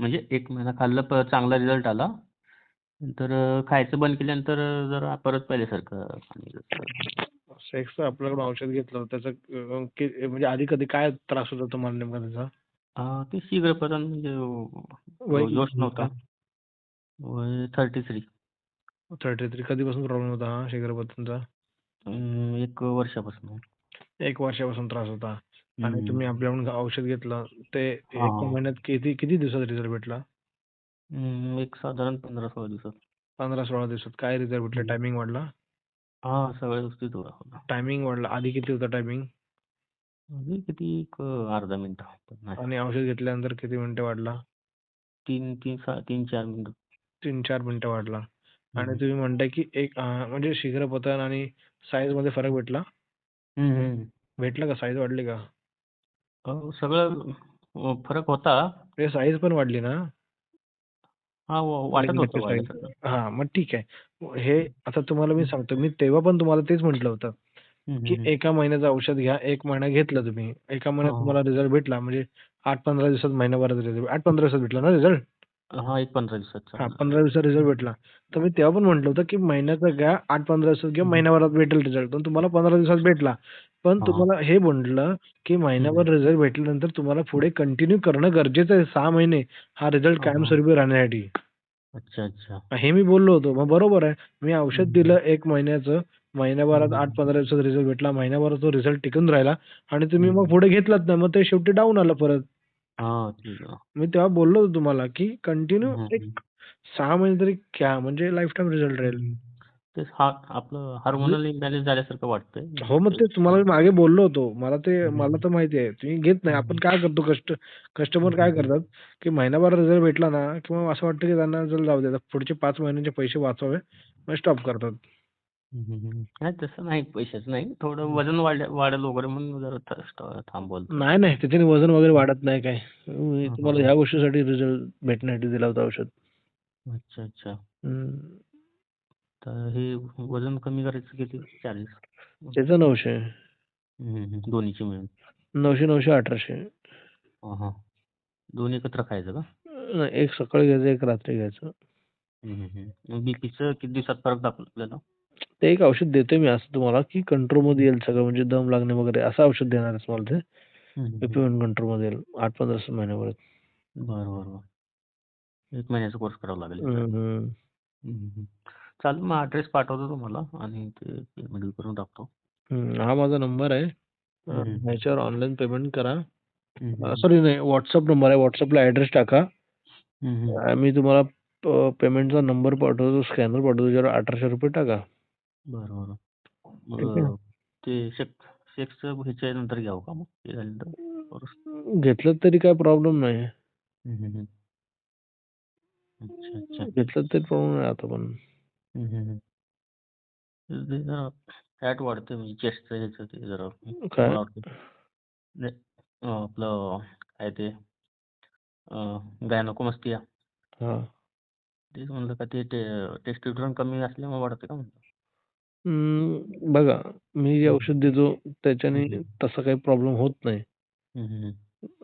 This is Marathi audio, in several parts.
म्हणजे 1 महिना खाल्लं चांगला रिझल्ट आला. नंतर खायचं बंद केल्यानंतर जरा परत पहिल्यासारखं आणि जसं सेक्सचं आपल्याकडून औषध घेतलं होतं त्याचं म्हणजे आधी कधी काय त्रास होता तुम्हाला नेमका त्याचा? ते शीघ्रपतन म्हणजे वय जोश किती नव्हता. होतं? वय 33. 33 कधीपासून प्रॉब्लेम होता हा शीघ्रपतनचा? 1 वर्षापासून. 1 वर्षापासून त्रास होता. आणि हं. तुम्ही आपल्याकडून औषध घेतलं ते हां, 1 हां. महिन्यात किती दिवसात रिझल्ट भेटला? एक साधारण 15-16 दिवसात. 15-16 दिवसात. काय रिझल्ट भेटला? हं. टायमिंग वाढला? सगळं व्यवस्थित होता. टायमिंग वाढला. आधी किती होता टायमिंग? म्हणजे किती एक अर्धा मिनिट पण नाही. आणि औषध घेतल्यानंतर किती मिनिटं वाढला? 3-4 मिनिटं. 3-4 मिनिटं वाढला. आणि हं. तुम्ही म्हणताय की म्हणजे शीघ्रपतन आणि साईजमध्ये फरक भेटला? हं, हं. भेटला का? साईज वाढली का? सगळं फरक होता. म्हणजे साईज पण वाढली ना? वाटत होतं लिंगाची साईज. वाढल्यासारखं. हां, मग ठीक आहे. हे हं. आता तुम्हाला मी हं. सांगतो, मी तेव्हा पण तुम्हाला तेच म्हटलं होतं, हं, की हं, हं. 1 महिन्याचं औषध घ्या. 1 महिना घेतलं तुम्ही. 1 महिन्यात हां, हां. तुम्हाला रिझल्ट भेटला म्हणजे 8-15 दिवसात, महिनाभरात रिझल्ट 8-15 दिवसात भेटला ना रिझल्ट? एक 15 दिवसात हां, चालू 15 दिवसात रिझल्ट भेटला. तर मी तेव्हा पण म्हटलं होतं, की महिन्याचा घ्या, 8-15 दिवसात घ्या, हं, हं. महिन्याभरात भेटेल रिझल्ट. पण तुम्हाला 15 दिवसात भेटला. पण हां, हां. तुम्हाला हे म्हटलं, की हं, हं. महिन्याभर रिझल्ट भेटल्यानंतर तुम्हाला पुढे कंटिन्यू करणं गरजेचं आहे 6 महिने हा रिझल्ट हां, हां. कायमस्वरूपी राहण्यासाठी. अच्छा, अच्छा. हे मी बोललो होतो. मग बरोबर आहे. मी हं, औषध हं. दिलं 1 महिन्याचं. हं, महिन्याभरात हं. 8-15 दिवसात रिझल्ट भेटला. महिन्याभरात तो रिझल्ट टिकून राहिला आणि तुम्ही हं, मग हं. पुढे घेतलात नाही. मग ते शेवटी डाऊन आलं परत. ठीक आहे. मी तेव्हा बोललो होतो तुम्हाला, की कंटिन्यू हं, हं. एक 6 महिने तरी घ्या म्हणजे लाईफटाईम रिझल्ट राहील. हं. तेच आपलं हार्मोनल इम्बॅलन्स झाल्यासारखं वाटतंय. हो, मग ते ते तुम्हाला मी मागे बोललो होतो. हं, मला हं. तर माहिती आहे. तुम्ही घेत नाही. हं, आपण हं. काय करतो हं, कस्टमर काय हं. करतात, की महिनाभर रिझल्ट भेटला ना, की मग असं वाटतं, की त्यांना चल जाऊ दे आता पुढचे 5 महिन्यांचे पैसे वाचवावे. मग स्टॉप करतात. हं, हं, हं. नाही तसं नाही पैशाचं नाही. थोडं वजन वाढेल वगैरे म्हणून जरा थांबवलं. नाही, नाही. त्याच्याने वजन वगैरे वाढत नाही काय. मी हां, हां, तुम्हाला हां. ह्या गोष्टीसाठी रिझल्ट भेटण्यासाठी दिलं होतं औषध. अच्छा, अच्छा. हं. तर हे वजन कमी करायचं किती चार्जेस? हं, त्याचं 900. हं, हं. दोन्हीची मिळून. 900, 900, 1800. हां, हां. दोन्ही एकत्र खायचं का? नाही, एक सकाळी घ्यायचं, एक रात्री घ्यायचं. हं, हं, हं. मग बीपीचं किती दिवसात फरक दाखवला आपल्याला? ते एक औषध देतोय मी असं तुम्हाला, की हं. कंट्रोलमध्ये येईल सगळं म्हणजे दम लागणे वगैरे असं औषध देणार आहे तुम्हाला ते. हं, हं, हं. बीपी पण कंट्रोलमध्ये येईल 8-15 महिन्याभरात. बरं, बरं, बरं. 1 महिन्याचा कोर्स करावा लागेल याचा. हं, हं. हं, हं, हं. चालेल मग ॲड्रेस पाठवतो तुम्हाला आणि ते पेमेंट करून टाकतो. हा माझा नंबर आहे. हं, हं. ह्याच्यावर ऑनलाईन पेमेंट करा. हं, हं, हं. सॉरी नाही WhatsApp नंबर आहे. WhatsAppला ॲड्रेस टाका. हं, हं. मी तुम्हाला पेमेंटचा नंबर पाठवतो, स्कॅनर पाठवतो. त्याच्यावर ₹1800 टाका. बरं, बरं. ठीक आहे. मग ते सेक्सचं ह्याच्यानंतर घ्यावं का मग ते झाल्यानंतर कोर्स? घेतलं तरी काही प्रॉब्लेम नाही. हं, हं, हं. अच्छा, अच्छा. घेतलं तरी प्रॉब्लेम नाही आता पण. हं, हं, हं. ते जरा फॅट वाढते म्हणजे चेस्टचं ह्याचं ते जरा काय? मला वाटतं नाही आपलं काय ते गायनेकोमास्टिया हां. तेच म्हणलं का ते टेस्टोस्टेरोन कमी असल्यामुळे वाढतं का म्हणलं? बघा मी जे हं, औषध देतो हं, त्याच्याने हं. तसा काही प्रॉब्लेम होत नाही. हं, हं, हं.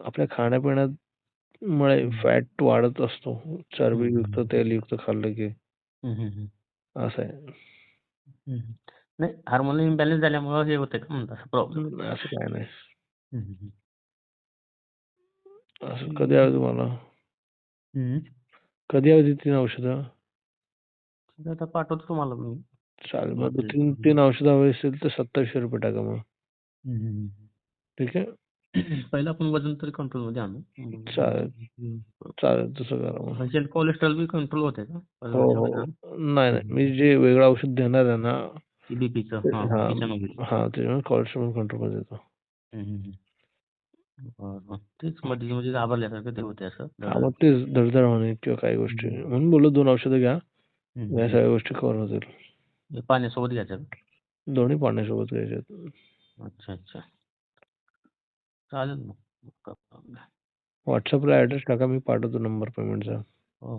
आपल्या खाण्यापिण्यामुळे हं, फॅट वाढत असतो. हं, चरबीयुक्त, हं. तेलयुक्त खाल्लं की हं, हं, हं. असं आहे. हं, हं. नाही हार्मोनल इम्बॅलन्स झाल्यामुळं हे होतंय का म्हणलं असा प्रॉब्लेम? असं काही नाही. हं, हं, हं. असं कधी हं. हवी तुम्हाला? हं. कधी हवी ती 3 औषधं? ठीक आहे आता पाठवतो तुम्हाला मी. चालेल. मग ॲड्रेस. 3 औषधं हवी असतील तर ₹2700 टाका मग. हं, हं, हं. ठीक आहे? पहिलं आपण वजन तरी कंट्रोलमध्ये आणू. चालेल, चालेल तसं करा मग. ह्याच्याने कोलेस्ट्रॉल बी कंट्रोल होतंय का? हो, वजनाच्या हो. वजनाने? नाही, हं, नाही. हं. मी जे वेगळं औषध देणार आहे ना ते बीपीचं ते हां, हां, त्याच्यामध्ये. हां. त्याच्यामुळे कोलेस्टेरॉल कंट्रोलमध्ये येतो. हं, हं, हं. बरं, बरं. तेच मध्ये-मध्ये घाबरल्यासारखं ते होतंय असं हां, मग धड-धड. तेच धड होणे किंवा काही गोष्टी हं, म्हणून बोललो 2 औषधं घ्या. हं, हं, या हं. सगळ्या गोष्टी कव्हर होतील. हे पाण्यासोबत घ्यायचं का? दोन्ही पाण्यासोबत घ्यायच्यात. अच्छा, अच्छा. चालेल मग. WhatsAppला ॲड्रेस टाका मी पाठवतो नंबर पेमेंटचा. हो.